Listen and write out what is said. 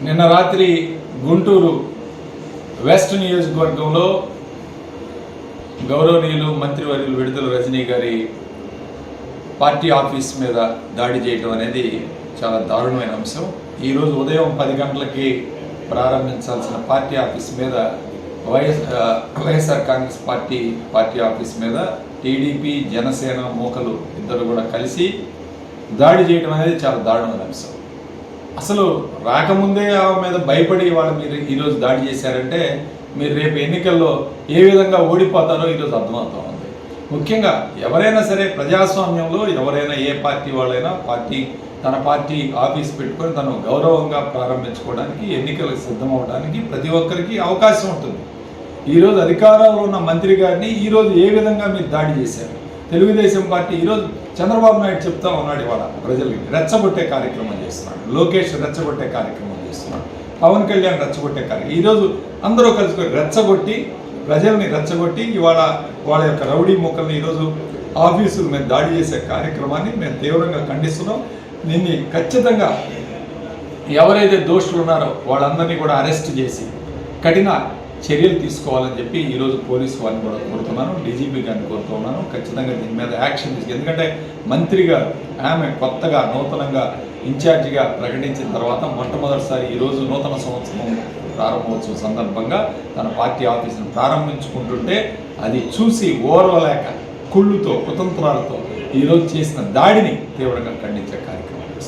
నిన్న రాత్రి గుంటూరు వెస్ట్ నియోజకవర్గంలో గౌరవనీయులు మంత్రివర్యులు విడుదల రజనీ గారి పార్టీ ఆఫీస్ మీద దాడి చేయడం అనేది చాలా దారుణమైన అంశం. ఈరోజు ఉదయం 10 గంటలకి ప్రారంభించాల్సిన పార్టీ ఆఫీస్ మీద వైఎస్ఆర్ కాంగ్రెస్ పార్టీ ఆఫీస్ మీద టీడీపీ జనసేన మూకలు ఇద్దరు కూడా కలిసి దాడి చేయడం అనేది చాలా దారుణమైన అంశం. అసలు రాకముందే ఆమె మీద భయపడి వాళ్ళు మీరు ఈరోజు దాడి చేశారంటే మీరు రేపు ఎన్నికల్లో ఏ విధంగా ఓడిపోతారో ఈరోజు అర్థమవుతా ఉంది. ముఖ్యంగా ఎవరైనా సరే ప్రజాస్వామ్యంలో ఎవరైనా ఏ పార్టీ వాళ్ళైనా తన పార్టీ ఆఫీస్ పెట్టుకొని తను గౌరవంగా ప్రారంభించుకోవడానికి ఎన్నికలకు సిద్ధమవడానికి ప్రతి ఒక్కరికి అవకాశం ఉంటుంది. ఈరోజు అధికారంలో ఉన్న మంత్రి గారిని ఈరోజు ఏ విధంగా మీరు దాడి చేశారు? తెలుగుదేశం పార్టీ ఈరోజు చంద్రబాబు నాయుడు చెప్తా ఉన్నాడు, ఇవాళ ప్రజలకి రెచ్చగొట్టే కార్యక్రమం చేస్తున్నాడు, లోకేష్ రెచ్చగొట్టే కార్యక్రమం చేస్తున్నాడు, పవన్ కళ్యాణ్ రెచ్చగొట్టే కార్యక్రమం. ఈరోజు అందరూ కలుసుకొని రెచ్చగొట్టి ప్రజల్ని రెచ్చగొట్టి ఇవాళ వాళ్ళ యొక్క రౌడీ మొక్కల్ని ఈరోజు ఆఫీసుల మీద దాడి చేసే కార్యక్రమాన్ని మేము తీవ్రంగా ఖండిస్తున్నాం. దీన్ని ఖచ్చితంగా ఎవరైతే దోషులు ఉన్నారో వాళ్ళందరినీ కూడా అరెస్ట్ చేసి కఠిన చర్యలు తీసుకోవాలని చెప్పి ఈరోజు పోలీసు వారిని కూడా కోరుతున్నాను, డీజీపీ గారిని కోరుతున్నాను. ఖచ్చితంగా దీని మీద యాక్షన్ తీసుకు, ఎందుకంటే మంత్రి గారు ఆమె కొత్తగా నూతనంగా ఇన్ఛార్జిగా ప్రకటించిన తర్వాత మొట్టమొదటిసారి ఈరోజు నూతన సంవత్సరం ప్రారంభోత్సవం సందర్భంగా తన పార్టీ ఆఫీసును ప్రారంభించుకుంటుంటే అది చూసి ఓర్వలేక కుళ్ళుతో కుతంత్రాలతో ఈరోజు చేసిన దాడిని తీవ్రంగా ఖండించారు.